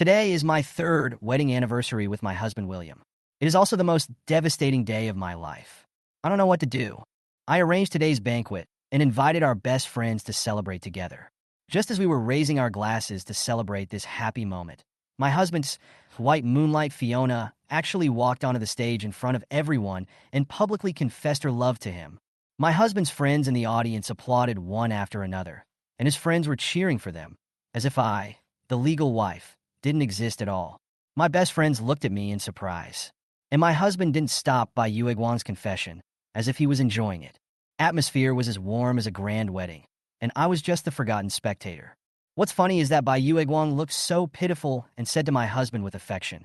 Today is my third wedding anniversary with my husband, William. It is also the most devastating day of my life. I don't know what to do. I arranged today's banquet and invited our best friends to celebrate together. Just as we were raising our glasses to celebrate this happy moment, my husband's white moonlight Fiona actually walked onto the stage in front of everyone and publicly confessed her love to him. My husband's friends in the audience applauded one after another, and his friends were cheering for them, as if I, the legal wife, didn't exist at all. My best friends looked at me in surprise, and my husband didn't stop by Yue Guang's confession, as if he was enjoying it. Atmosphere was as warm as a grand wedding, and I was just the forgotten spectator. What's funny is that Bai Yue Guang looked so pitiful and said to my husband with affection,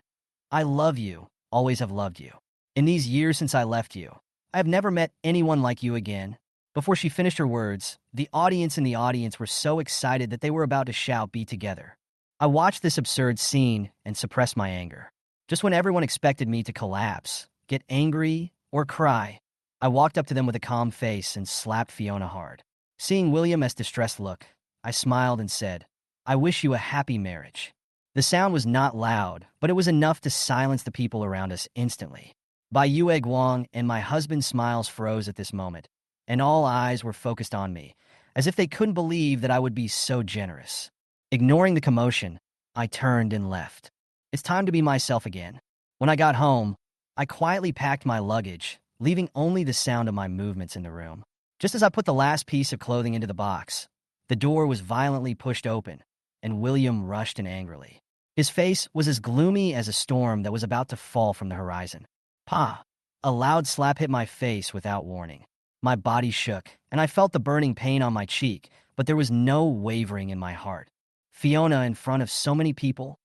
"I love you, always have loved you. In these years since I left you, I have never met anyone like you again." Before she finished her words, the audience were so excited that they were about to shout, "Be together." I watched this absurd scene and suppressed my anger. Just when everyone expected me to collapse, get angry, or cry, I walked up to them with a calm face and slapped Fiona hard. Seeing William's distressed look, I smiled and said, "I wish you a happy marriage." The sound was not loud, but it was enough to silence the people around us instantly. Bai Yue Guang and my husband's smiles froze at this moment, and all eyes were focused on me, as if they couldn't believe that I would be so generous. Ignoring the commotion, I turned and left. It's time to be myself again. When I got home, I quietly packed my luggage, leaving only the sound of my movements in the room. Just as I put the last piece of clothing into the box, the door was violently pushed open, and William rushed in angrily. His face was as gloomy as a storm that was about to fall from the horizon. "Pa!" A loud slap hit my face without warning. My body shook, and I felt the burning pain on my cheek, but there was no wavering in my heart. Fiona in front of so many people?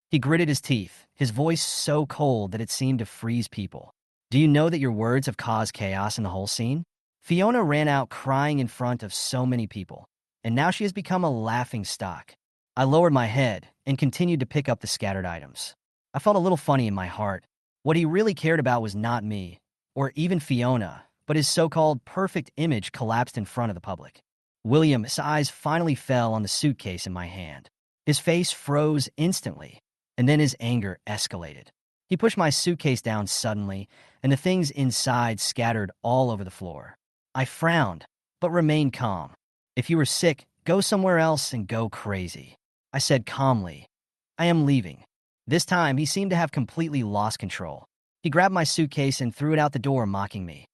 He gritted his teeth, his voice so cold that it seemed to freeze people. "Do you know that your words have caused chaos in the whole scene?" Fiona ran out crying in front of so many people, and now she has become a laughing stock. I lowered my head and continued to pick up the scattered items. I felt a little funny in my heart. What he really cared about was not me, or even Fiona, but his so-called perfect image collapsed in front of the public. William's eyes finally fell on the suitcase in my hand. His face froze instantly, and then his anger escalated. He pushed my suitcase down suddenly, and the things inside scattered all over the floor. I frowned, but remained calm. "If you were sick, go somewhere else and go crazy," I said calmly. "I am leaving." This time, he seemed to have completely lost control. He grabbed my suitcase and threw it out the door, mocking me.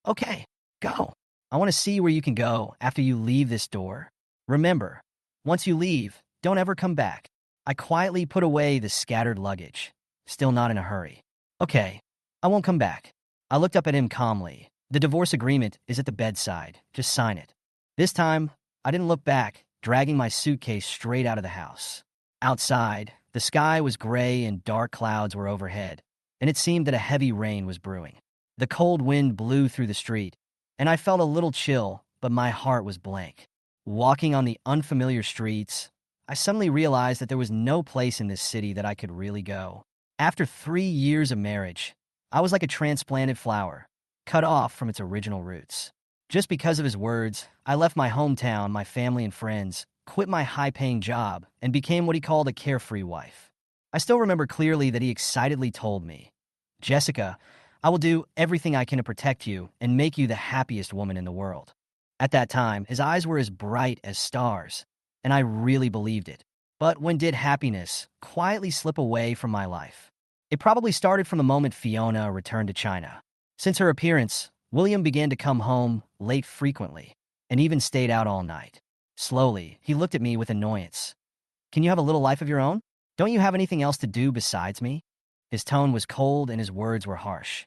"Okay, go. I want to see where you can go after you leave this door. Remember, once you leave, don't ever come back." I quietly put away the scattered luggage, still not in a hurry. "Okay, I won't come back." I looked up at him calmly. "The divorce agreement is at the bedside. Just sign it." This time, I didn't look back, dragging my suitcase straight out of the house. Outside, the sky was gray and dark clouds were overhead, and it seemed that a heavy rain was brewing. The cold wind blew through the street, and I felt a little chill, but my heart was blank. Walking on the unfamiliar streets, I suddenly realized that there was no place in this city that I could really go. After 3 years of marriage, I was like a transplanted flower, cut off from its original roots. Just because of his words, I left my hometown, my family and friends, quit my high-paying job, and became what he called a carefree wife. I still remember clearly that he excitedly told me, "Jessica, I will do everything I can to protect you and make you the happiest woman in the world." At that time, his eyes were as bright as stars, and I really believed it. But when did happiness quietly slip away from my life? It probably started from the moment Fiona returned to China. Since her appearance, William began to come home late frequently, and even stayed out all night. Slowly, he looked at me with annoyance. "Can you have a little life of your own? Don't you have anything else to do besides me?" His tone was cold and his words were harsh.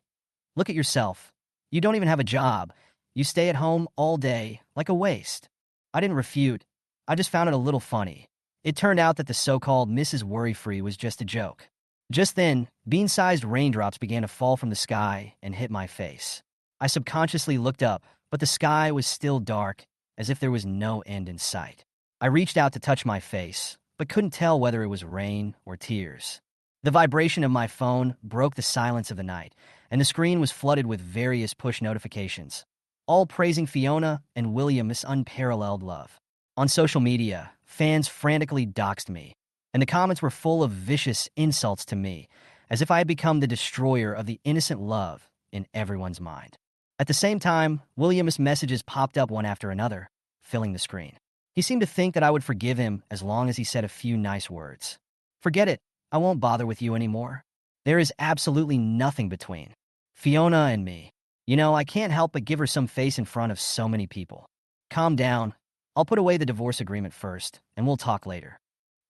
"Look at yourself. You don't even have a job. You stay at home all day, like a waste." I didn't refute. I just found it a little funny. It turned out that the so-called Mrs. Worry-Free was just a joke. Just then, bean-sized raindrops began to fall from the sky and hit my face. I subconsciously looked up, but the sky was still dark, as if there was no end in sight. I reached out to touch my face, but couldn't tell whether it was rain or tears. The vibration of my phone broke the silence of the night, and the screen was flooded with various push notifications, all praising Fiona and William's unparalleled love. On social media, fans frantically doxed me, and the comments were full of vicious insults to me, as if I had become the destroyer of the innocent love in everyone's mind. At the same time, William's messages popped up one after another, filling the screen. He seemed to think that I would forgive him as long as he said a few nice words. Forget it, I won't bother with you anymore. There is absolutely nothing between Fiona and me. You know, I can't help but give her some face in front of so many people. Calm down. I'll put away the divorce agreement first, and we'll talk later.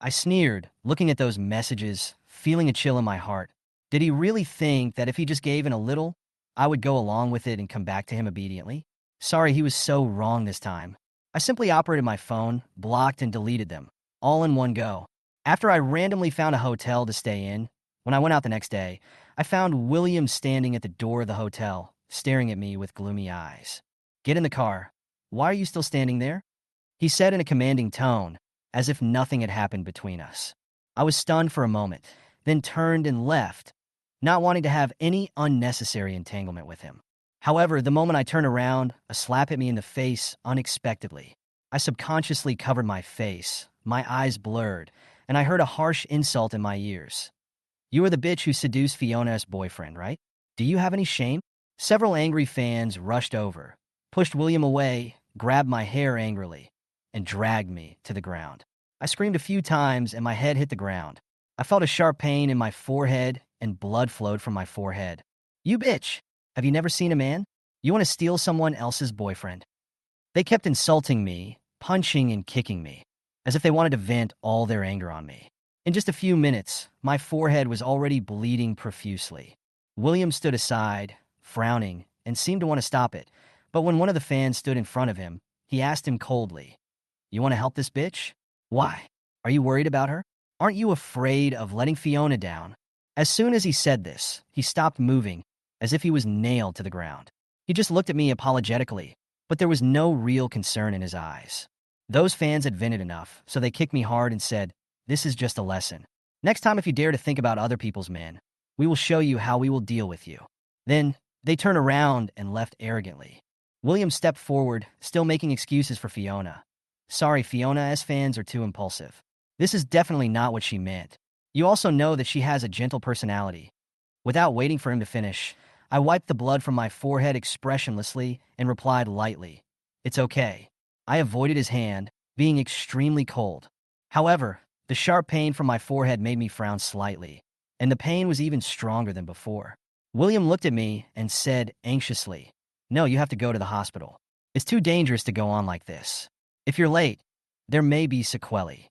I sneered, looking at those messages, feeling a chill in my heart. Did he really think that if he just gave in a little, I would go along with it and come back to him obediently? Sorry, he was so wrong this time. I simply operated my phone, blocked and deleted them, all in one go. After I randomly found a hotel to stay in, when I went out the next day, I found William standing at the door of the hotel, staring at me with gloomy eyes. Get in the car. Why are you still standing there? He said in a commanding tone, as if nothing had happened between us. I was stunned for a moment, then turned and left, not wanting to have any unnecessary entanglement with him. However, the moment I turned around, a slap hit me in the face unexpectedly. I subconsciously covered my face, my eyes blurred, and I heard a harsh insult in my ears. You were the bitch who seduced Fiona's boyfriend, right? Do you have any shame? Several angry fans rushed over, pushed William away, grabbed my hair angrily, and dragged me to the ground. I screamed a few times and my head hit the ground. I felt a sharp pain in my forehead and blood flowed from my forehead. You bitch! Have you never seen a man? You want to steal someone else's boyfriend? They kept insulting me, punching and kicking me, as if they wanted to vent all their anger on me. In just a few minutes, my forehead was already bleeding profusely. William stood aside, frowning, and seemed to want to stop it, but when one of the fans stood in front of him, he asked him coldly, "You want to help this bitch? Why? Are you worried about her? Aren't you afraid of letting Fiona down?" As soon as he said this, he stopped moving, as if he was nailed to the ground. He just looked at me apologetically, but there was no real concern in his eyes. Those fans had vented enough, so they kicked me hard and said, "This is just a lesson. Next time if you dare to think about other people's men, we will show you how we will deal with you." Then, they turned around and left arrogantly. William stepped forward, still making excuses for Fiona. "Sorry, Fiona's fans are too impulsive. This is definitely not what she meant. You also know that she has a gentle personality." Without waiting for him to finish, I wiped the blood from my forehead expressionlessly and replied lightly, "It's okay." I avoided his hand, being extremely cold. However, the sharp pain from my forehead made me frown slightly, and the pain was even stronger than before. William looked at me and said anxiously, "No, you have to go to the hospital. It's too dangerous to go on like this. If you're late, there may be sequelae."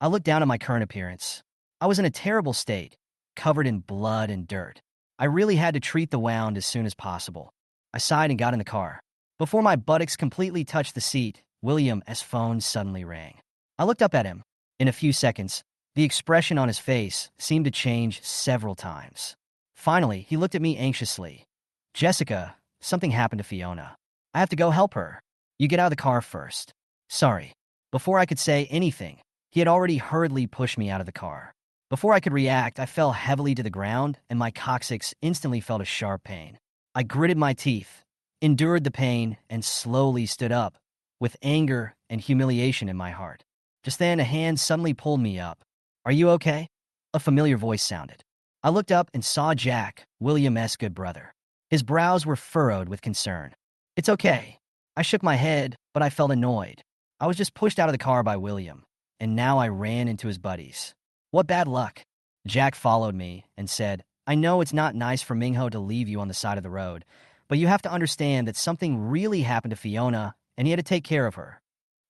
I looked down at my current appearance. I was in a terrible state, covered in blood and dirt. I really had to treat the wound as soon as possible. I sighed and got in the car. Before my buttocks completely touched the seat, William's phone suddenly rang. I looked up at him. In a few seconds, the expression on his face seemed to change several times. Finally, he looked at me anxiously. "Jessica, something happened to Fiona. I have to go help her. You get out of the car first." "Sorry." Before I could say anything, he had already hurriedly pushed me out of the car. Before I could react, I fell heavily to the ground, and my coccyx instantly felt a sharp pain. I gritted my teeth, endured the pain, and slowly stood up, with anger and humiliation in my heart. Just then, a hand suddenly pulled me up. "Are you okay?" A familiar voice sounded. I looked up and saw Jack, William's good brother. His brows were furrowed with concern. "It's okay." I shook my head, but I felt annoyed. I was just pushed out of the car by William, and now I ran into his buddies. "What bad luck." Jack followed me and said, "I know it's not nice for Ming Hho to leave you on the side of the road, but you have to understand that something really happened to Fiona, and he had to take care of her."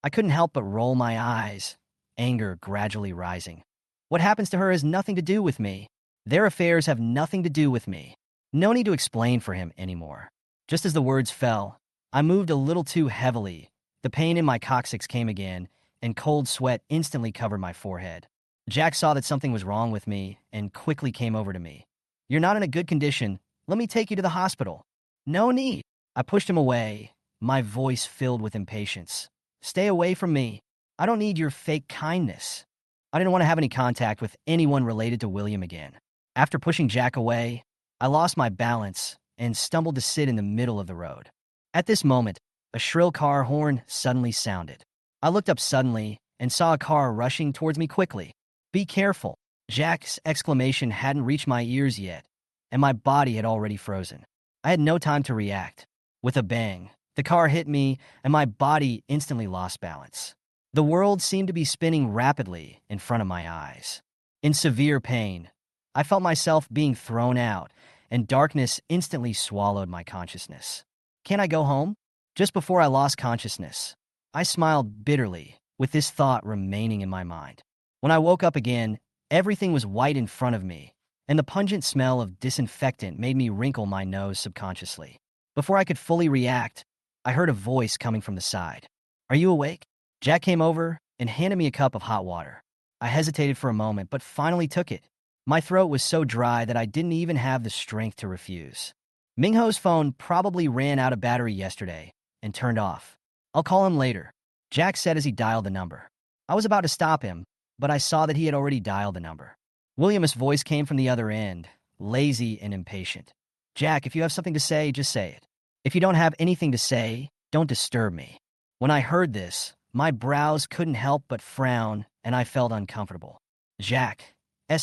I couldn't help but roll my eyes, anger gradually rising. What happens to her has nothing to do with me. Their affairs have nothing to do with me. No need to explain for him anymore. Just as the words fell, I moved a little too heavily. The pain in my coccyx came again, and cold sweat instantly covered my forehead. Jack saw that something was wrong with me and quickly came over to me. "You're not in a good condition. Let me take you to the hospital." "No need." I pushed him away, my voice filled with impatience. "Stay away from me. I don't need your fake kindness." I didn't want to have any contact with anyone related to William again. After pushing Jack away, I lost my balance and stumbled to sit in the middle of the road. At this moment, a shrill car horn suddenly sounded. I looked up suddenly and saw a car rushing towards me quickly. Be careful. Jack's exclamation hadn't reached my ears yet, and my body had already frozen. I had no time to react. With a bang, the car hit me, and my body instantly lost balance. The world seemed to be spinning rapidly in front of my eyes. In severe pain, I felt myself being thrown out, and darkness instantly swallowed my consciousness. Can I go home? Just before I lost consciousness, I smiled bitterly, with this thought remaining in my mind. When I woke up again, everything was white in front of me, and the pungent smell of disinfectant made me wrinkle my nose subconsciously. Before I could fully react, I heard a voice coming from the side. "Are you awake?" Jack came over and handed me a cup of hot water. I hesitated for a moment, but finally took it. My throat was so dry that I didn't even have the strength to refuse. Ming Ho's phone probably ran out of battery yesterday and turned off. "I'll call him later," Jack said as he dialed the number. I was about to stop him, but I saw that he had already dialed the number. William's voice came from the other end, lazy and impatient. "Jack, if you have something to say, just say it. If you don't have anything to say, don't disturb me." When I heard this, my brows couldn't help but frown, and I felt uncomfortable. Jack's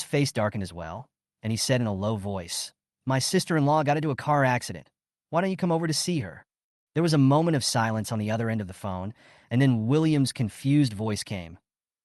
face darkened as well, and he said in a low voice, "My sister-in-law got into a car accident. Why don't you come over to see her?" There was a moment of silence on the other end of the phone, and then William's confused voice came.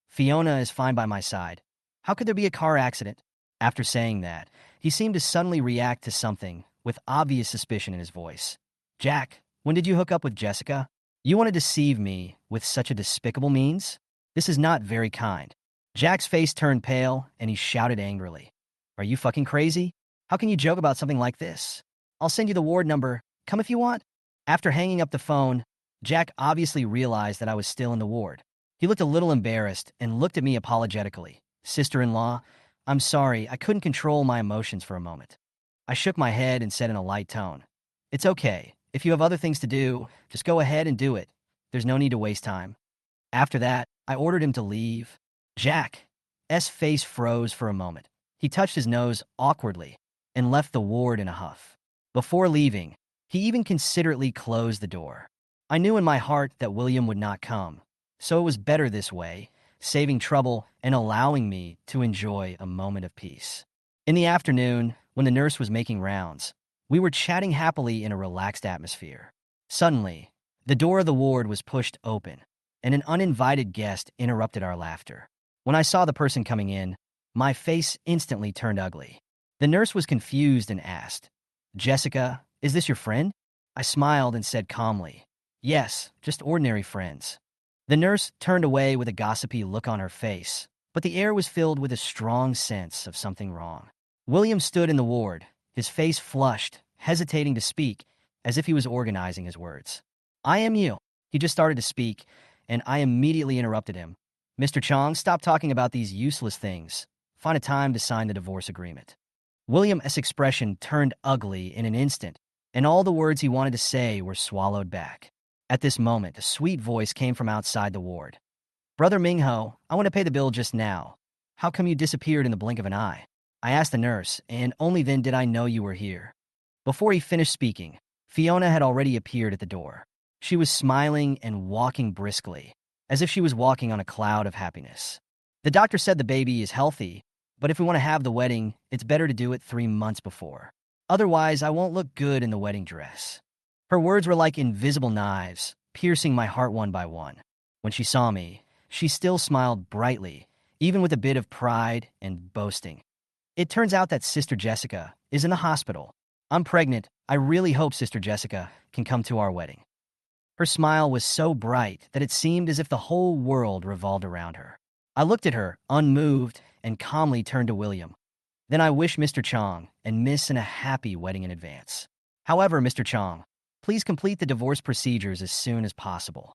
"Fiona is fine by my side. How could there be a car accident?" After saying that, he seemed to suddenly react to something, with obvious suspicion in his voice. "Jack, when did you hook up with Jessica? You want to deceive me with such a despicable means? This is not very kind." Jack's face turned pale, and he shouted angrily, "Are you fucking crazy? How can you joke about something like this? I'll send you the ward number. Come if you want." After hanging up the phone, Jack obviously realized that I was still in the ward. He looked a little embarrassed and looked at me apologetically. "Sister-in-law, I'm sorry, I couldn't control my emotions for a moment." I shook my head and said in a light tone, "It's okay. If you have other things to do, just go ahead and do it. There's no need to waste time." After that, I ordered him to leave. Jack's face froze for a moment. He touched his nose awkwardly and left the ward in a huff. Before leaving, he even considerately closed the door. I knew in my heart that William would not come, so it was better this way, saving trouble and allowing me to enjoy a moment of peace. In the afternoon, when the nurse was making rounds, we were chatting happily in a relaxed atmosphere. Suddenly, the door of the ward was pushed open, and an uninvited guest interrupted our laughter. When I saw the person coming in, my face instantly turned ugly. The nurse was confused and asked, "Jessica, is this your friend?" I smiled and said calmly, "Yes, just ordinary friends." The nurse turned away with a gossipy look on her face, but the air was filled with a strong sense of something wrong. William stood in the ward, his face flushed, hesitating to speak, as if he was organizing his words. "I am you." He just started to speak, and I immediately interrupted him. "Mr. Chong, stop talking about these useless things. Find a time to sign the divorce agreement." William's expression turned ugly in an instant, and all the words he wanted to say were swallowed back. At this moment, a sweet voice came from outside the ward. "Brother Ming Hho, I want to pay the bill just now. How come you disappeared in the blink of an eye?" I asked the nurse, and only then did I know you were here. Before he finished speaking, Fiona had already appeared at the door. She was smiling and walking briskly, as if she was walking on a cloud of happiness. "The doctor said the baby is healthy, but if we want to have the wedding, it's better to do it 3 months before. Otherwise, I won't look good in the wedding dress." Her words were like invisible knives, piercing my heart one by one. When she saw me, she still smiled brightly, even with a bit of pride and boasting. "It turns out that Sister Jessica is in the hospital. I'm pregnant. I really hope Sister Jessica can come to our wedding." Her smile was so bright that it seemed as if the whole world revolved around her. I looked at her, unmoved, and calmly turned to William. "Then I wish Mr. Chong and Miss a happy wedding in advance. However, Mr. Chong, please complete the divorce procedures as soon as possible."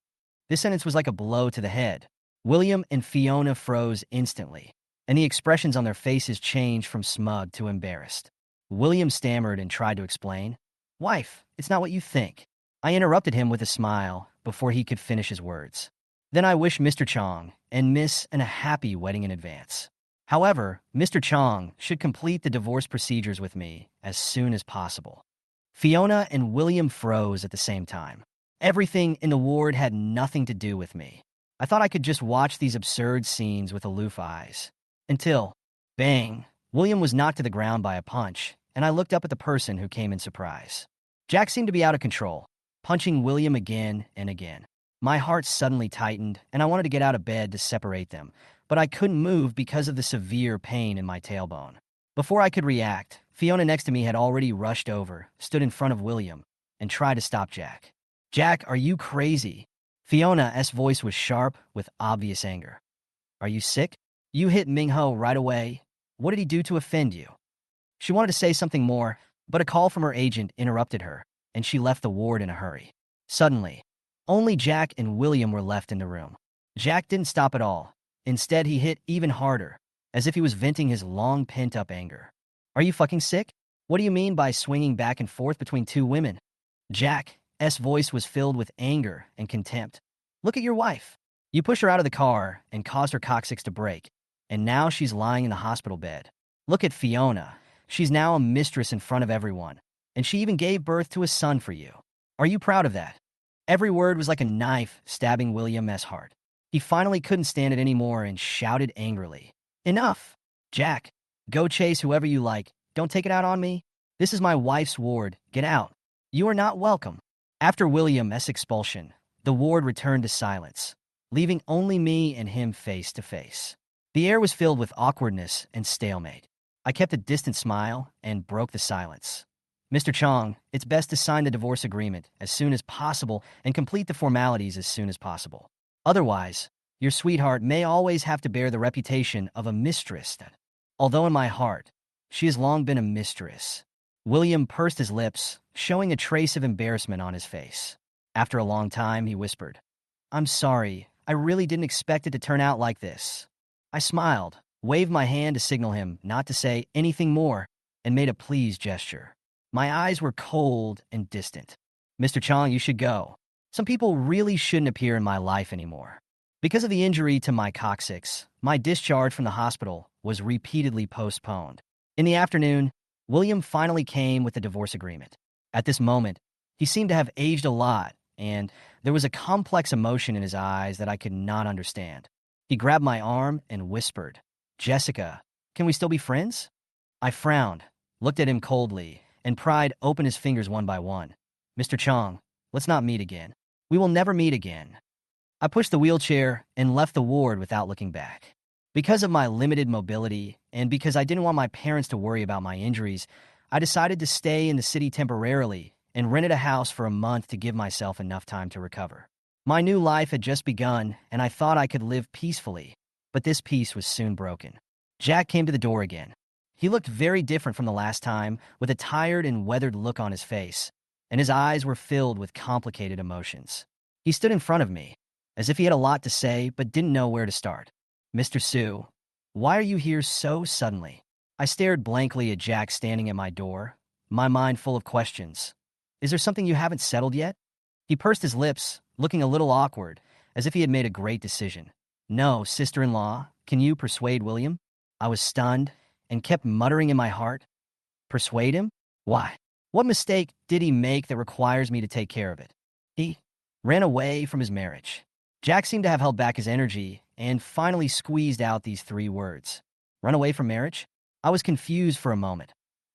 This sentence was like a blow to the head. William and Fiona froze instantly, and the expressions on their faces changed from smug to embarrassed. William stammered and tried to explain. "Wife, it's not what you think." I interrupted him with a smile before he could finish his words. "Then I wish Mr. Chong and Miss a happy wedding in advance. However, Mr. Chong should complete the divorce procedures with me as soon as possible." Fiona and William froze at the same time. Everything in the ward had nothing to do with me. I thought I could just watch these absurd scenes with aloof eyes. Until, bang, William was knocked to the ground by a punch, and I looked up at the person who came in surprise. Jack seemed to be out of control, punching William again and again. My heart suddenly tightened, and I wanted to get out of bed to separate them, but I couldn't move because of the severe pain in my tailbone. Before I could react, Fiona next to me had already rushed over, stood in front of William, and tried to stop Jack. "Jack, are you crazy?" Fiona's voice was sharp with obvious anger. "Are you sick? You hit Ming Hho right away. What did he do to offend you?" She wanted to say something more, but a call from her agent interrupted her, and she left the ward in a hurry. Suddenly, only Jack and William were left in the room. Jack didn't stop at all. Instead, he hit even harder, as if he was venting his long pent-up anger. "Are you fucking sick? What do you mean by swinging back and forth between two women?" Jack's voice was filled with anger and contempt. "Look at your wife. You pushed her out of the car and caused her coccyx to break, and now she's lying in the hospital bed. Look at Fiona. She's now a mistress in front of everyone, and she even gave birth to a son for you. Are you proud of that?" Every word was like a knife stabbing William's heart. He finally couldn't stand it anymore and shouted angrily, "Enough! Jack, go chase whoever you like. Don't take it out on me. This is my wife's ward. Get out. You are not welcome." After William's expulsion, the ward returned to silence, leaving only me and him face to face. The air was filled with awkwardness and stalemate. I kept a distant smile and broke the silence. "Mr. Chong, it's best to sign the divorce agreement as soon as possible and complete the formalities as soon as possible. Otherwise, your sweetheart may always have to bear the reputation of a mistress. Although in my heart, she has long been a mistress." William pursed his lips, showing a trace of embarrassment on his face. After a long time, he whispered, "I'm sorry. I really didn't expect it to turn out like this." I smiled, waved my hand to signal him not to say anything more, and made a pleased gesture. My eyes were cold and distant. "Mr. Chong, you should go. Some people really shouldn't appear in my life anymore." Because of the injury to my coccyx, my discharge from the hospital was repeatedly postponed. In the afternoon, William finally came with the divorce agreement. At this moment, he seemed to have aged a lot, and there was a complex emotion in his eyes that I could not understand. He grabbed my arm and whispered, "Jessica, can we still be friends?" I frowned, looked at him coldly, and pried open his fingers one by one. "Mr. Chong, let's not meet again. We will never meet again." I pushed the wheelchair and left the ward without looking back. Because of my limited mobility, and because I didn't want my parents to worry about my injuries, I decided to stay in the city temporarily and rented a house for a month to give myself enough time to recover. My new life had just begun, and I thought I could live peacefully, but this peace was soon broken. Jack came to the door again. He looked very different from the last time, with a tired and weathered look on his face, and his eyes were filled with complicated emotions. He stood in front of me, as if he had a lot to say but didn't know where to start. "Mr. Su, why are you here so suddenly?" I stared blankly at Jack standing at my door, my mind full of questions. "Is there something you haven't settled yet?" He pursed his lips, looking a little awkward, as if he had made a great decision. "No, sister-in-law, can you persuade William?" I was stunned and kept muttering in my heart, "Persuade him? Why? What mistake did he make that requires me to take care of it?" He ran away from his marriage. Jack seemed to have held back his energy and finally squeezed out these three words. "Run away from marriage?" I was confused for a moment.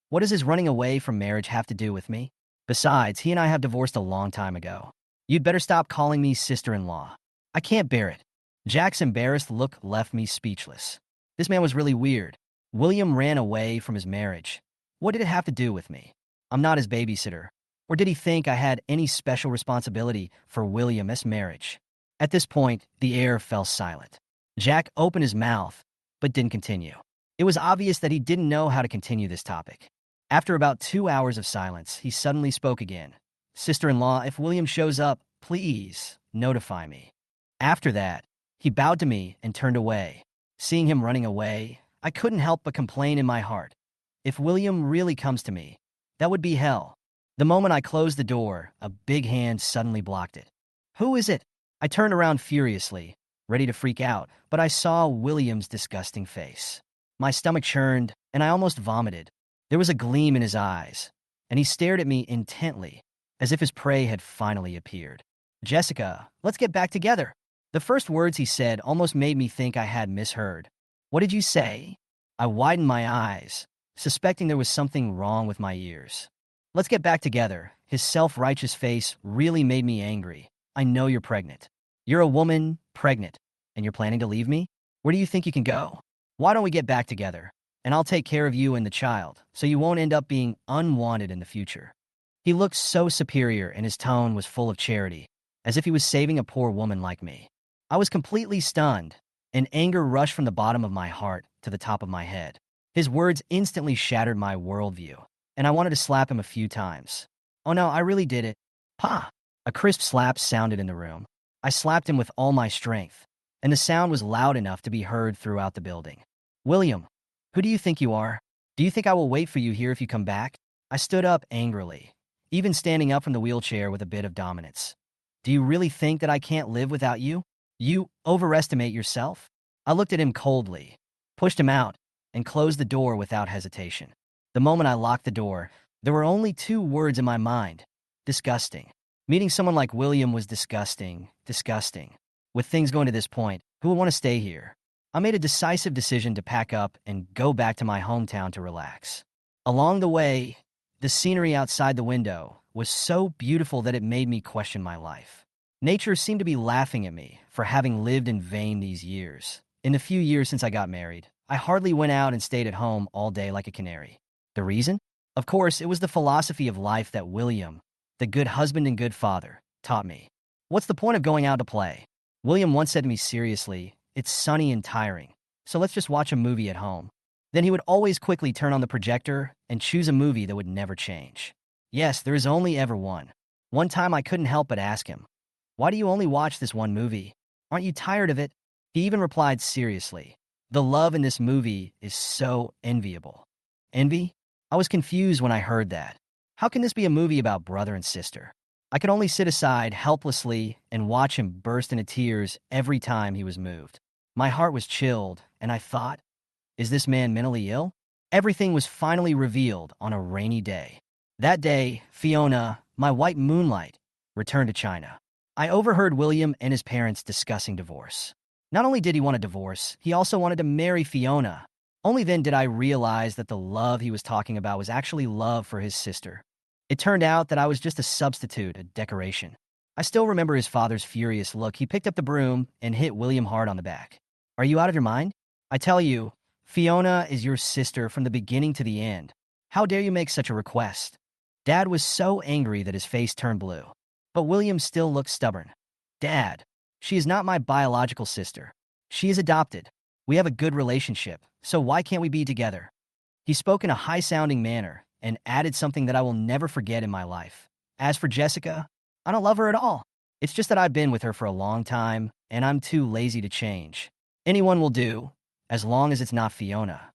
What does his running away from marriage have to do with me? Besides, he and I have divorced a long time ago. You'd better stop calling me sister-in-law. I can't bear it. Jack's embarrassed look left me speechless. This man was really weird. William ran away from his marriage. What did it have to do with me? I'm not his babysitter. Or did he think I had any special responsibility for William's marriage? At this point, the air fell silent. Jack opened his mouth, but didn't continue. It was obvious that he didn't know how to continue this topic. After about 2 hours of silence, he suddenly spoke again. "Sister-in-law, if William shows up, please notify me." After that, he bowed to me and turned away. Seeing him running away, I couldn't help but complain in my heart. If William really comes to me, that would be hell. The moment I closed the door, a big hand suddenly blocked it. "Who is it?" I turned around furiously, ready to freak out, but I saw William's disgusting face. My stomach churned, and I almost vomited. There was a gleam in his eyes, and he stared at me intently, as if his prey had finally appeared. "Jessica, let's get back together." The first words he said almost made me think I had misheard. What did you say? I widened my eyes, suspecting there was something wrong with my ears. Let's get back together. His self-righteous face really made me angry. I know you're pregnant. You're a woman, pregnant, and you're planning to leave me? Where do you think you can go? Why don't we get back together, and I'll take care of you and the child, so you won't end up being unwanted in the future. He looked so superior, and his tone was full of charity, as if he was saving a poor woman like me. I was completely stunned, and anger rushed from the bottom of my heart to the top of my head. His words instantly shattered my worldview, and I wanted to slap him a few times. Oh no, I really did it. Pa! A crisp slap sounded in the room. I slapped him with all my strength, and the sound was loud enough to be heard throughout the building. William, who do you think you are? Do you think I will wait for you here if you come back? I stood up angrily, even standing up from the wheelchair with a bit of dominance. Do you really think that I can't live without you? You overestimate yourself? I looked at him coldly, pushed him out, and closed the door without hesitation. The moment I locked the door, there were only two words in my mind: disgusting. Meeting someone like William was disgusting, disgusting. With things going to this point, who would want to stay here? I made a decisive decision to pack up and go back to my hometown to relax. Along the way, the scenery outside the window was so beautiful that it made me question my life. Nature seemed to be laughing at me for having lived in vain these years. In the few years since I got married, I hardly went out and stayed at home all day like a canary. The reason? Of course, it was the philosophy of life that William, the good husband and good father, taught me. What's the point of going out to play? William once said to me seriously, it's sunny and tiring, so let's just watch a movie at home. Then he would always quickly turn on the projector and choose a movie that would never change. Yes, there is only ever one. One time I couldn't help but ask him, why do you only watch this one movie? Aren't you tired of it? He even replied seriously, the love in this movie is so enviable. Envy? I was confused when I heard that. How can this be a movie about brother and sister? I could only sit aside helplessly and watch him burst into tears every time he was moved. My heart was chilled, and I thought, is this man mentally ill? Everything was finally revealed on a rainy day. That day, Fiona, my white moonlight, returned to China. I overheard William and his parents discussing divorce. Not only did he want a divorce, he also wanted to marry Fiona. Only then did I realize that the love he was talking about was actually love for his sister. It turned out that I was just a substitute, a decoration. I still remember his father's furious look. He picked up the broom and hit William hard on the back. Are you out of your mind? I tell you, Fiona is your sister from the beginning to the end. How dare you make such a request? Dad was so angry that his face turned blue. But William still looked stubborn. Dad, she is not my biological sister. She is adopted. We have a good relationship, so why can't we be together? He spoke in a high-sounding manner and added something that I will never forget in my life. As for Jessica, I don't love her at all. It's just that I've been with her for a long time, and I'm too lazy to change. Anyone will do, as long as it's not Fiona.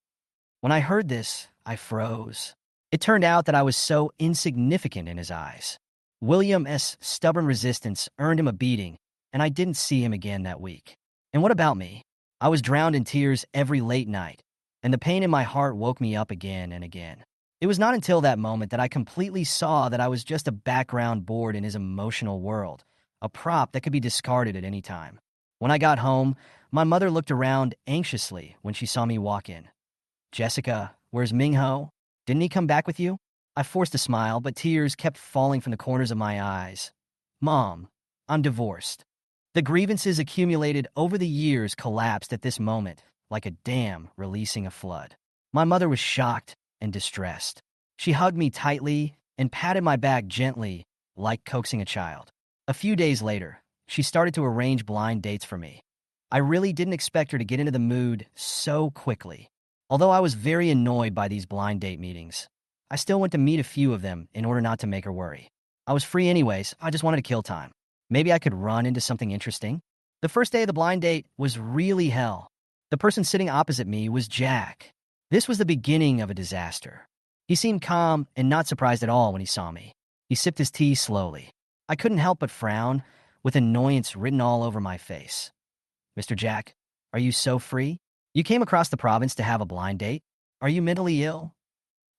When I heard this, I froze. It turned out that I was so insignificant in his eyes. William's stubborn resistance earned him a beating, and I didn't see him again that week. And what about me? I was drowned in tears every late night, and the pain in my heart woke me up again and again. It was not until that moment that I completely saw that I was just a background board in his emotional world, a prop that could be discarded at any time. When I got home, my mother looked around anxiously when she saw me walk in. Jessica, where's Ming Hho? Didn't he come back with you? I forced a smile, but tears kept falling from the corners of my eyes. Mom, I'm divorced. The grievances accumulated over the years collapsed at this moment, like a dam releasing a flood. My mother was shocked and distressed. She hugged me tightly and patted my back gently, like coaxing a child. A few days later, she started to arrange blind dates for me. I really didn't expect her to get into the mood so quickly. Although I was very annoyed by these blind date meetings, I still went to meet a few of them in order not to make her worry. I was free anyways, I just wanted to kill time. Maybe I could run into something interesting. The first day of the blind date was really hell. The person sitting opposite me was Jack. This was the beginning of a disaster. He seemed calm and not surprised at all when he saw me. He sipped his tea slowly. I couldn't help but frown, with annoyance written all over my face. Mr. Jack, are you so free? You came across the province to have a blind date? Are you mentally ill?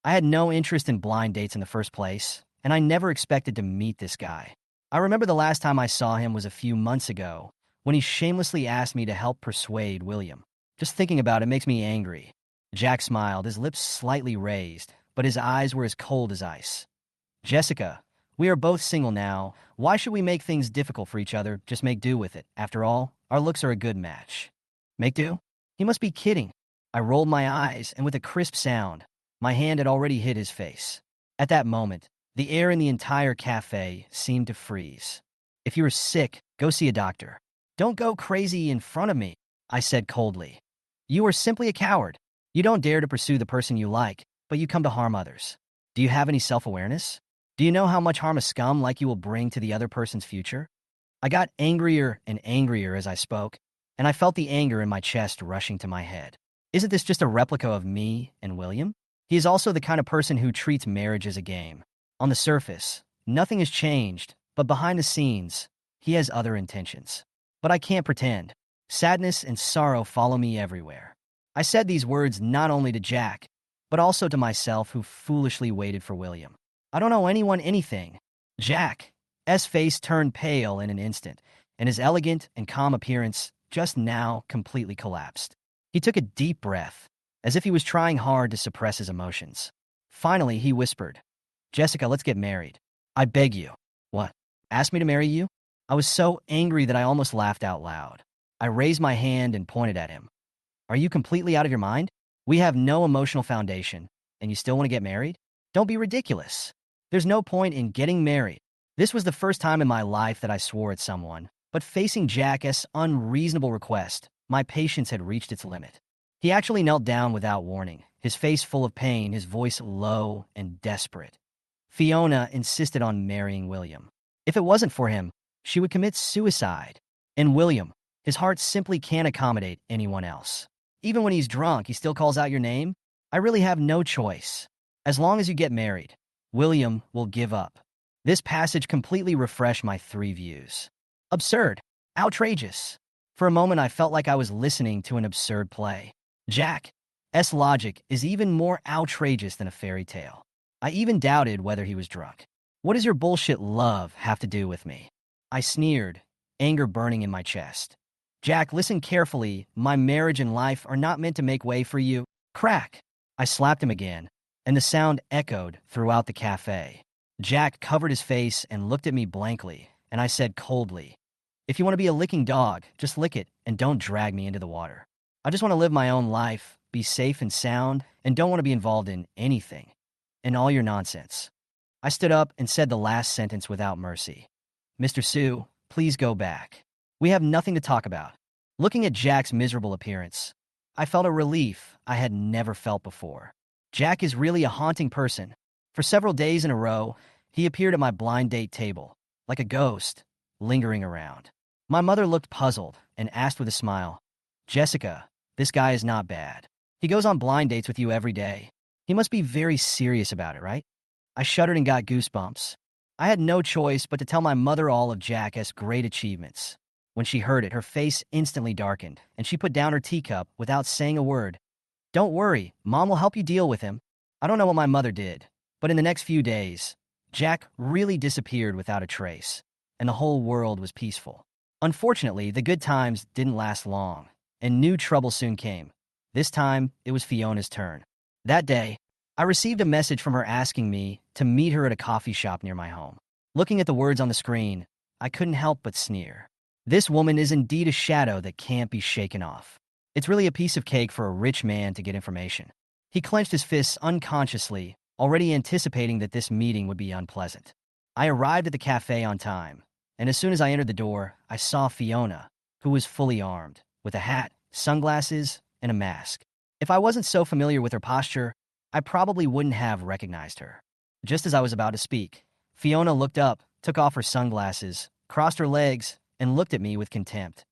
I had no interest in blind dates in the first place, and I never expected to meet this guy. I remember the last time I saw him was a few months ago, when he shamelessly asked me to help persuade William. Just thinking about it makes me angry. Jack smiled, his lips slightly raised, but his eyes were as cold as ice. Jessica, we are both single now. Why should we make things difficult for each other? Just make do with it. After all, our looks are a good match. Make do? He must be kidding. I rolled my eyes, and with a crisp sound, my hand had already hit his face. At that moment, the air in the entire cafe seemed to freeze. If you are sick, go see a doctor. Don't go crazy in front of me, I said coldly. You are simply a coward. You don't dare to pursue the person you like, but you come to harm others. Do you have any self-awareness? Do you know how much harm a scum like you will bring to the other person's future? I got angrier and angrier as I spoke, and I felt the anger in my chest rushing to my head. Isn't this just a replica of me and William? He is also the kind of person who treats marriage as a game. On the surface, nothing has changed, but behind the scenes, he has other intentions. But I can't pretend. Sadness and sorrow follow me everywhere. I said these words not only to Jack, but also to myself who foolishly waited for William. I don't owe anyone anything. Jack's face turned pale in an instant, and his elegant and calm appearance just now completely collapsed. He took a deep breath, as if he was trying hard to suppress his emotions. Finally, he whispered, Jessica, let's get married. I beg you. What? Ask me to marry you? I was so angry that I almost laughed out loud. I raised my hand and pointed at him. Are you completely out of your mind? We have no emotional foundation, and you still want to get married? Don't be ridiculous. There's no point in getting married. This was the first time in my life that I swore at someone, but facing Jack's unreasonable request, my patience had reached its limit. He actually knelt down without warning, his face full of pain, his voice low and desperate. Fiona insisted on marrying William. If it wasn't for him, she would commit suicide. And William, his heart simply can't accommodate anyone else. Even when he's drunk, he still calls out your name. I really have no choice. As long as you get married, William will give up. This passage completely refreshed my three views. Absurd. Outrageous. For a moment, I felt like I was listening to an absurd play. Jack's logic is even more outrageous than a fairy tale. I even doubted whether he was drunk. What does your bullshit love have to do with me? I sneered, anger burning in my chest. Jack, listen carefully. My marriage and life are not meant to make way for you. Crack. I slapped him again, and the sound echoed throughout the cafe. Jack covered his face and looked at me blankly, and I said coldly, if you want to be a licking dog, just lick it and don't drag me into the water. I just want to live my own life, be safe and sound, and don't want to be involved in anything, in all your nonsense. I stood up and said the last sentence without mercy. Mr. Sue, please go back. We have nothing to talk about. Looking at Jack's miserable appearance, I felt a relief I had never felt before. Jack is really a haunting person. For several days in a row, he appeared at my blind date table, like a ghost, lingering around. My mother looked puzzled and asked with a smile, Jessica, this guy is not bad. He goes on blind dates with you every day. He must be very serious about it, right? I shuddered and got goosebumps. I had no choice but to tell my mother all of Jack's great achievements. When she heard it, her face instantly darkened, and she put down her teacup without saying a word. Don't worry, Mom will help you deal with him. I don't know what my mother did, but in the next few days, Jack really disappeared without a trace, and the whole world was peaceful. Unfortunately, the good times didn't last long, and new trouble soon came. This time, it was Fiona's turn. That day, I received a message from her asking me to meet her at a coffee shop near my home. Looking at the words on the screen, I couldn't help but sneer. This woman is indeed a shadow that can't be shaken off. It's really a piece of cake for a rich man to get information. He clenched his fists unconsciously, already anticipating that this meeting would be unpleasant. I arrived at the cafe on time, and as soon as I entered the door, I saw Fiona, who was fully armed, with a hat, sunglasses, and a mask. If I wasn't so familiar with her posture, I probably wouldn't have recognized her. Just as I was about to speak, Fiona looked up, took off her sunglasses, crossed her legs, and looked at me with contempt.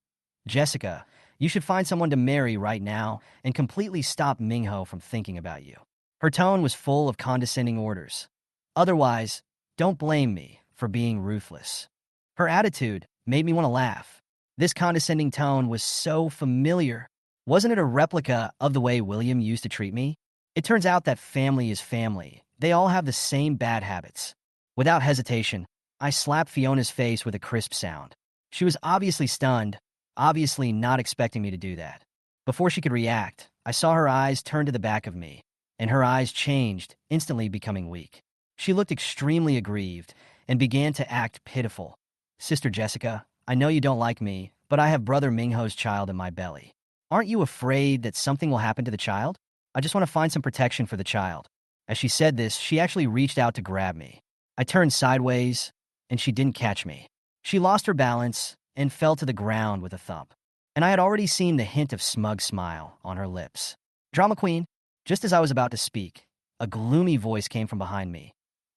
Jessica, you should find someone to marry right now and completely stop Ming Hho from thinking about you. Her tone was full of condescending orders. Otherwise, don't blame me for being ruthless. Her attitude made me want to laugh. This condescending tone was so familiar. Wasn't it a replica of the way William used to treat me? It turns out that family is family. They all have the same bad habits. Without hesitation, I slapped Fiona's face with a crisp sound. She was obviously stunned, obviously not expecting me to do that. Before she could react, I saw her eyes turn to the back of me, and her eyes changed, instantly becoming weak. She looked extremely aggrieved and began to act pitiful. Sister Jessica, I know you don't like me, but I have brother Ming Hho's child in my belly. Aren't you afraid that something will happen to the child? I just want to find some protection for the child. As she said this, she actually reached out to grab me. I turned sideways, and she didn't catch me. She lost her balance and fell to the ground with a thump. And I had already seen the hint of smug smile on her lips. Drama queen, just as I was about to speak, a gloomy voice came from behind me.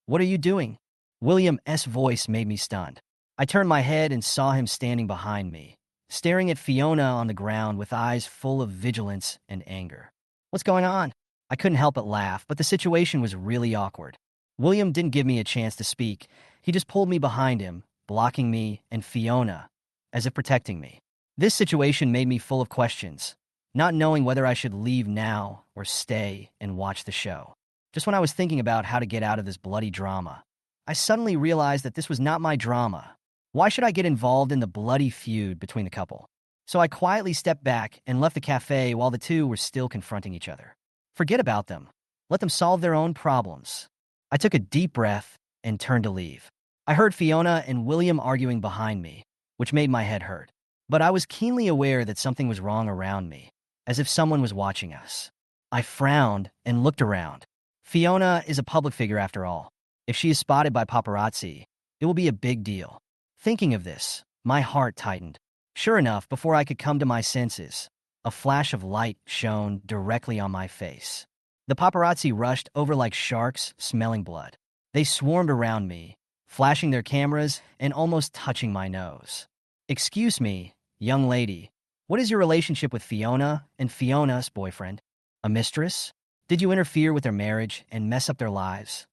What are you doing? William's voice made me stunned. I turned my head and saw him standing behind me, staring at Fiona on the ground with eyes full of vigilance and anger. What's going on? I couldn't help but laugh, but the situation was really awkward. William didn't give me a chance to speak. He just pulled me behind him, blocking me and Fiona, as if protecting me. This situation made me full of questions, not knowing whether I should leave now or stay and watch the show. Just when I was thinking about how to get out of this bloody drama, I suddenly realized that this was not my drama. Why should I get involved in the bloody feud between the couple? So I quietly stepped back and left the cafe while the two were still confronting each other. Forget about them. Let them solve their own problems. I took a deep breath and turned to leave. I heard Fiona and William arguing behind me, which made my head hurt. But I was keenly aware that something was wrong around me, as if someone was watching us. I frowned and looked around. Fiona is a public figure after all. If she is spotted by paparazzi, it will be a big deal. Thinking of this, my heart tightened. Sure enough, before I could come to my senses, a flash of light shone directly on my face. The paparazzi rushed over like sharks, smelling blood. They swarmed around me, flashing their cameras and almost touching my nose. Excuse me, young lady, what is your relationship with Fiona and Fiona's boyfriend? A mistress? Did you interfere with their marriage and mess up their lives?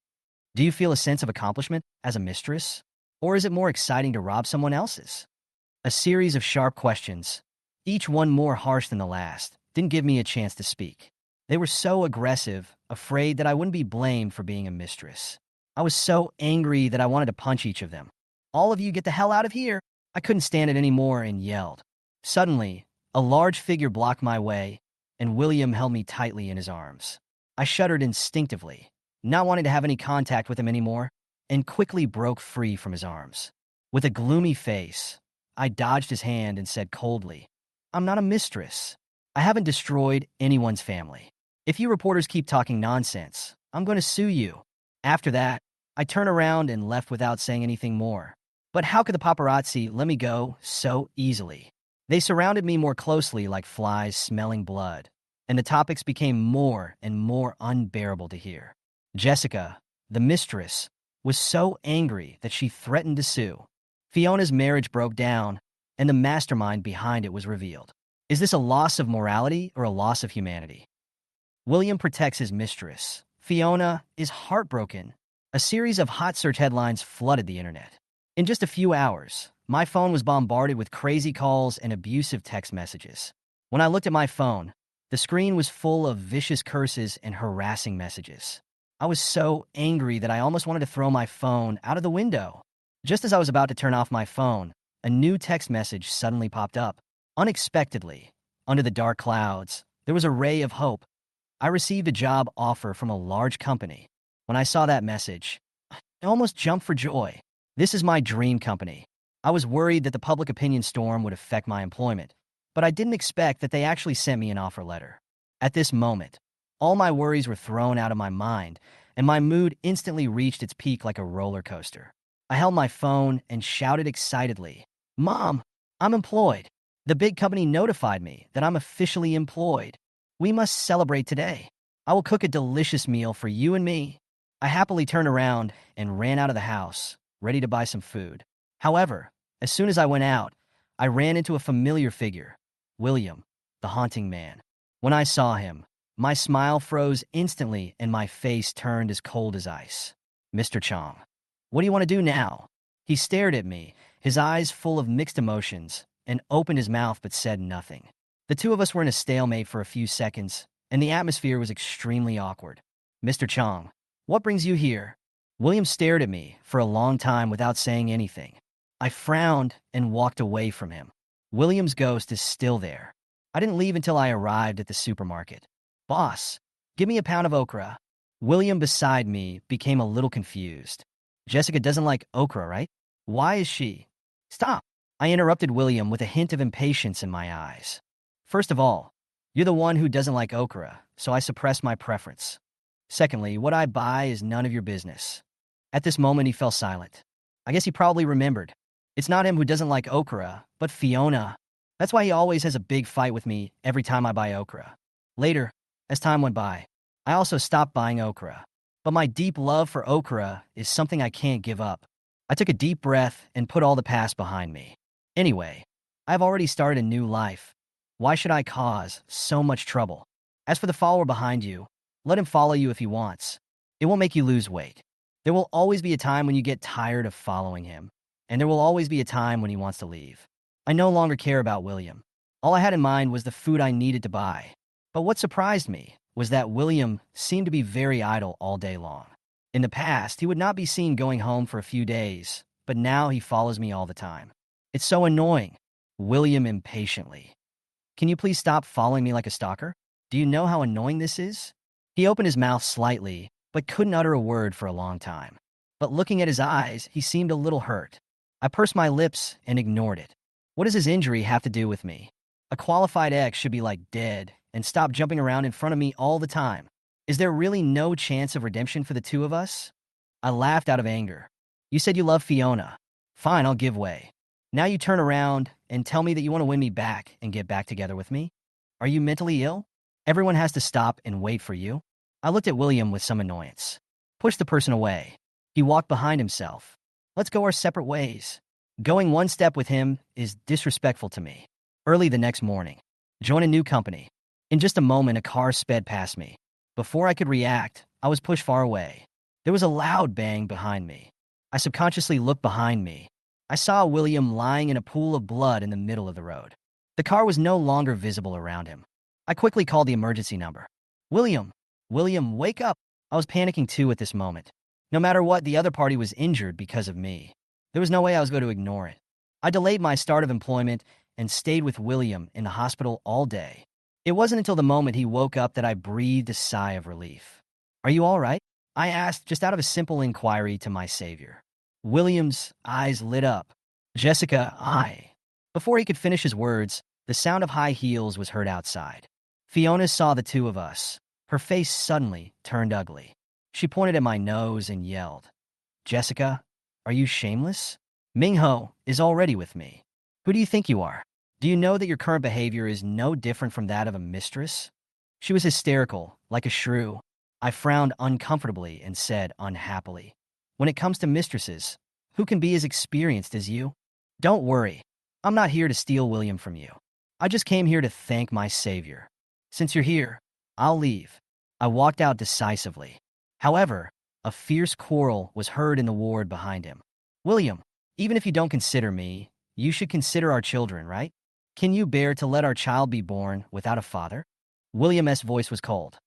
Do you feel a sense of accomplishment as a mistress? Or is it more exciting to rob someone else's? A series of sharp questions, each one more harsh than the last, didn't give me a chance to speak. They were so aggressive, afraid that I wouldn't be blamed for being a mistress. I was so angry that I wanted to punch each of them. All of you get the hell out of here! I couldn't stand it anymore and yelled. Suddenly, a large figure blocked my way, and William held me tightly in his arms. I shuddered instinctively, not wanting to have any contact with him anymore, and quickly broke free from his arms. With a gloomy face, I dodged his hand and said coldly, I'm not a mistress. I haven't destroyed anyone's family. If you reporters keep talking nonsense, I'm going to sue you. After that, I turned around and left without saying anything more. But how could the paparazzi let me go so easily? They surrounded me more closely like flies smelling blood, and the topics became more and more unbearable to hear. Jessica, the mistress, was so angry that she threatened to sue. Fiona's marriage broke down, and the mastermind behind it was revealed. Is this a loss of morality or a loss of humanity? William protects his mistress. Fiona is heartbroken. A series of hot search headlines flooded the internet. In just a few hours, my phone was bombarded with crazy calls and abusive text messages. When I looked at my phone, the screen was full of vicious curses and harassing messages. I was so angry that I almost wanted to throw my phone out of the window. Just as I was about to turn off my phone, a new text message suddenly popped up. Unexpectedly, under the dark clouds, there was a ray of hope. I received a job offer from a large company. When I saw that message, I almost jumped for joy. This is my dream company. I was worried that the public opinion storm would affect my employment, but I didn't expect that they actually sent me an offer letter. At this moment, all my worries were thrown out of my mind, and my mood instantly reached its peak like a roller coaster. I held my phone and shouted excitedly, Mom, I'm employed. The big company notified me that I'm officially employed. We must celebrate today. I will cook a delicious meal for you and me. I happily turned around and ran out of the house, ready to buy some food. However, as soon as I went out, I ran into a familiar figure, William, the haunting man. When I saw him, my smile froze instantly and my face turned as cold as ice. Mr. Chong, what do you want to do now? He stared at me, his eyes full of mixed emotions, and opened his mouth but said nothing. The two of us were in a stalemate for a few seconds, and the atmosphere was extremely awkward. Mr. Chong, what brings you here? William stared at me for a long time without saying anything. I frowned and walked away from him. William's ghost is still there. I didn't leave until I arrived at the supermarket. Boss, give me a pound of okra. William beside me became a little confused. Jessica doesn't like okra, right? Why is she? Stop. I interrupted William with a hint of impatience in my eyes. First of all, you're the one who doesn't like okra, so I suppress my preference. Secondly, what I buy is none of your business. At this moment, he fell silent. I guess he probably remembered. It's not him who doesn't like okra, but Fiona. That's why he always has a big fight with me every time I buy okra. Later, as time went by, I also stopped buying okra. But my deep love for okra is something I can't give up. I took a deep breath and put all the past behind me. Anyway, I've already started a new life. Why should I cause so much trouble? As for the follower behind you, let him follow you if he wants. It won't make you lose weight. There will always be a time when you get tired of following him, and there will always be a time when he wants to leave. I no longer care about William. All I had in mind was the food I needed to buy. But what surprised me was that William seemed to be very idle all day long. In the past, he would not be seen going home for a few days, but now he follows me all the time. It's so annoying. William impatiently. Can you please stop following me like a stalker? Do you know how annoying this is? He opened his mouth slightly, but couldn't utter a word for a long time. But looking at his eyes, he seemed a little hurt. I pursed my lips and ignored it. What does his injury have to do with me? A qualified ex should be like dead and stop jumping around in front of me all the time. Is there really no chance of redemption for the two of us? I laughed out of anger. You said you love Fiona. Fine, I'll give way. Now you turn around and tell me that you want to win me back and get back together with me? Are you mentally ill? Everyone has to stop and wait for you? I looked at William with some annoyance. Push the person away. He walked behind himself. Let's go our separate ways. Going one step with him is disrespectful to me. Early the next morning. Join a new company. In just a moment, a car sped past me. Before I could react, I was pushed far away. There was a loud bang behind me. I subconsciously looked behind me. I saw William lying in a pool of blood in the middle of the road. The car was no longer visible around him. I quickly called the emergency number. William, wake up. I was panicking too at this moment. No matter what, the other party was injured because of me. There was no way I was going to ignore it. I delayed my start of employment and stayed with William in the hospital all day. It wasn't until the moment he woke up that I breathed a sigh of relief. Are you all right? I asked just out of a simple inquiry to my savior. William's eyes lit up. Jessica, I. Before he could finish his words, the sound of high heels was heard outside. Fiona saw the two of us. Her face suddenly turned ugly. She pointed at my nose and yelled, Jessica, are you shameless? Ming Hho is already with me. Who do you think you are? Do you know that your current behavior is no different from that of a mistress? She was hysterical, like a shrew. I frowned uncomfortably and said unhappily, when it comes to mistresses, who can be as experienced as you? Don't worry. I'm not here to steal William from you. I just came here to thank my savior. Since you're here, I'll leave. I walked out decisively. However, a fierce quarrel was heard in the ward behind him. William, even if you don't consider me, you should consider our children, right? Can you bear to let our child be born without a father? William's voice was cold.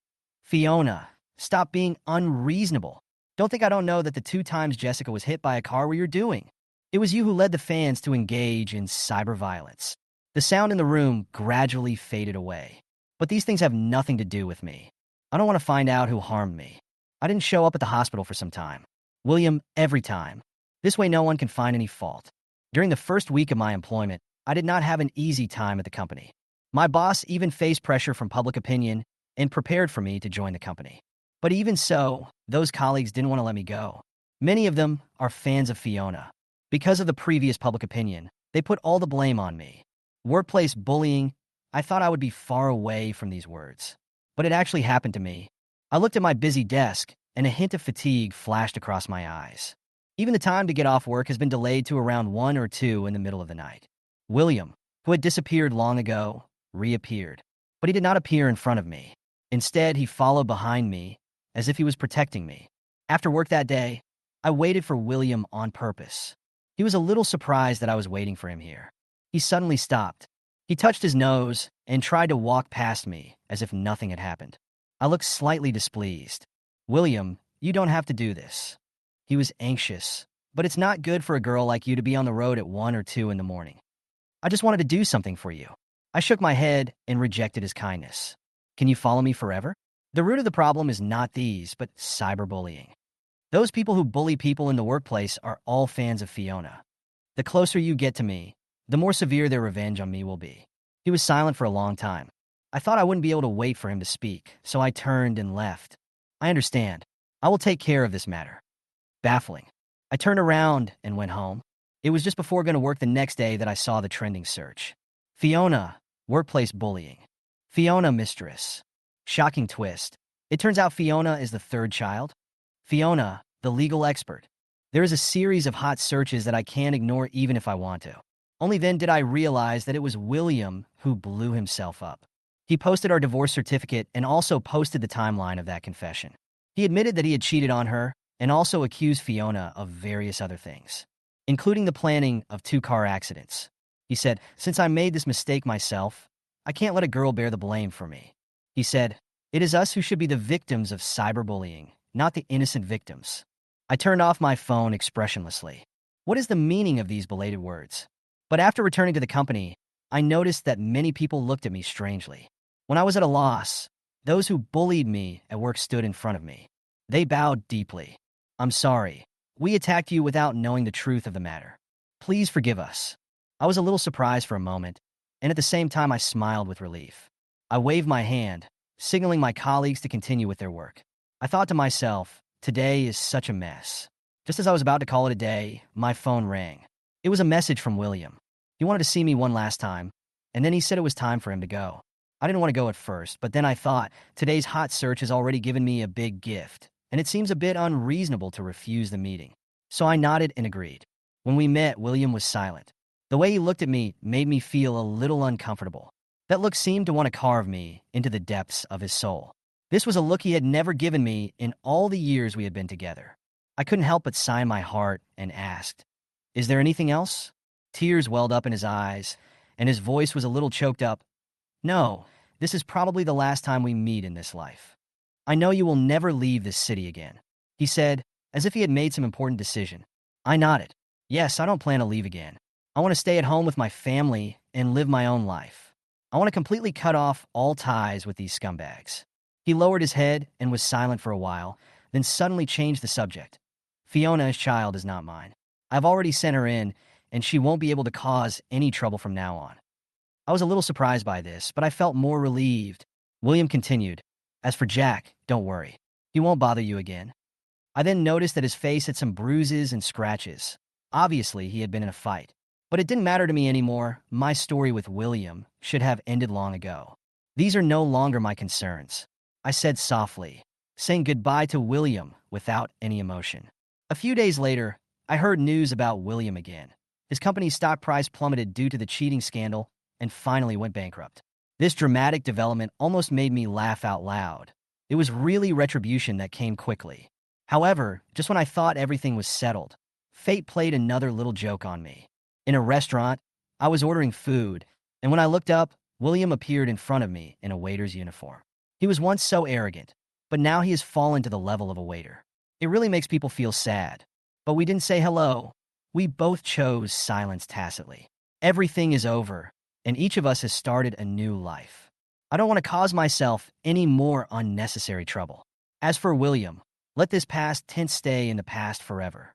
Fiona, stop being unreasonable. Don't think I don't know that the 2 times Jessica was hit by a car were your doing. It was you who led the fans to engage in cyber violence. The sound in the room gradually faded away. But these things have nothing to do with me. I don't want to find out who harmed me. I didn't show up at the hospital for some time. William, every time. This way no one can find any fault. During the first week of my employment, I did not have an easy time at the company. My boss even faced pressure from public opinion and prepared for me to join the company. But even so, those colleagues didn't want to let me go. Many of them are fans of Fiona. Because of the previous public opinion, they put all the blame on me. Workplace bullying, I thought I would be far away from these words. But it actually happened to me. I looked at my busy desk, and a hint of fatigue flashed across my eyes. Even the time to get off work has been delayed to around 1 or 2 in the middle of the night. William, who had disappeared long ago, reappeared. But he did not appear in front of me. Instead, he followed behind me, as if he was protecting me. After work that day, I waited for William on purpose. He was a little surprised that I was waiting for him here. He suddenly stopped. He touched his nose and tried to walk past me as if nothing had happened. I looked slightly displeased. William, you don't have to do this. He was anxious, but it's not good for a girl like you to be on the road at 1 or 2 in the morning. I just wanted to do something for you. I shook my head and rejected his kindness. Can you follow me forever? The root of the problem is not these, but cyberbullying. Those people who bully people in the workplace are all fans of Fiona. The closer you get to me, the more severe their revenge on me will be. He was silent for a long time. I thought I wouldn't be able to wait for him to speak, so I turned and left. I understand. I will take care of this matter. Baffling. I turned around and went home. It was just before going to work the next day that I saw the trending search. Fiona, workplace bullying. Fiona, mistress. Shocking twist. It turns out Fiona is the third child. Fiona, the legal expert. There is a series of hot searches that I can't ignore even if I want to. Only then did I realize that it was William who blew himself up. He posted our divorce certificate and also posted the timeline of that confession. He admitted that he had cheated on her and also accused Fiona of various other things, including the planning of 2 car accidents. He said, "Since I made this mistake myself, I can't let a girl bear the blame for me." He said, "It is us who should be the victims of cyberbullying, not the innocent victims." I turned off my phone expressionlessly. What is the meaning of these belated words? But after returning to the company, I noticed that many people looked at me strangely. When I was at a loss, those who bullied me at work stood in front of me. They bowed deeply. "I'm sorry. We attacked you without knowing the truth of the matter. Please forgive us." I was a little surprised for a moment, and at the same time I smiled with relief. I waved my hand, signaling my colleagues to continue with their work. I thought to myself, today is such a mess. Just as I was about to call it a day, my phone rang. It was a message from William. He wanted to see me one last time, and then he said it was time for him to go. I didn't want to go at first, but then I thought, today's hot search has already given me a big gift, and it seems a bit unreasonable to refuse the meeting. So I nodded and agreed. When we met, William was silent. The way he looked at me made me feel a little uncomfortable. That look seemed to want to carve me into the depths of his soul. This was a look he had never given me in all the years we had been together. I couldn't help but sigh my heart and asked, "Is there anything else?" Tears welled up in his eyes, and his voice was a little choked up. "No, this is probably the last time we meet in this life. I know you will never leave this city again," he said, as if he had made some important decision. I nodded. Yes, I don't plan to leave again. I want to stay at home with my family and live my own life. I want to completely cut off all ties with these scumbags. He lowered his head and was silent for a while, then suddenly changed the subject. "Fiona's child is not mine. I've already sent her in, and she won't be able to cause any trouble from now on." I was a little surprised by this, but I felt more relieved. William continued, "As for Jack, don't worry. He won't bother you again." I then noticed that his face had some bruises and scratches. Obviously, he had been in a fight. But it didn't matter to me anymore. My story with William should have ended long ago. These are no longer my concerns. I said softly, saying goodbye to William without any emotion. A few days later, I heard news about William again. His company's stock price plummeted due to the cheating scandal and finally went bankrupt. This dramatic development almost made me laugh out loud. It was really retribution that came quickly. However, just when I thought everything was settled, fate played another little joke on me. In a restaurant, I was ordering food, and when I looked up, William appeared in front of me in a waiter's uniform. He was once so arrogant, but now he has fallen to the level of a waiter. It really makes people feel sad. But we didn't say hello. We both chose silence tacitly. Everything is over, and each of us has started a new life. I don't want to cause myself any more unnecessary trouble. As for William, let this past tense stay in the past forever.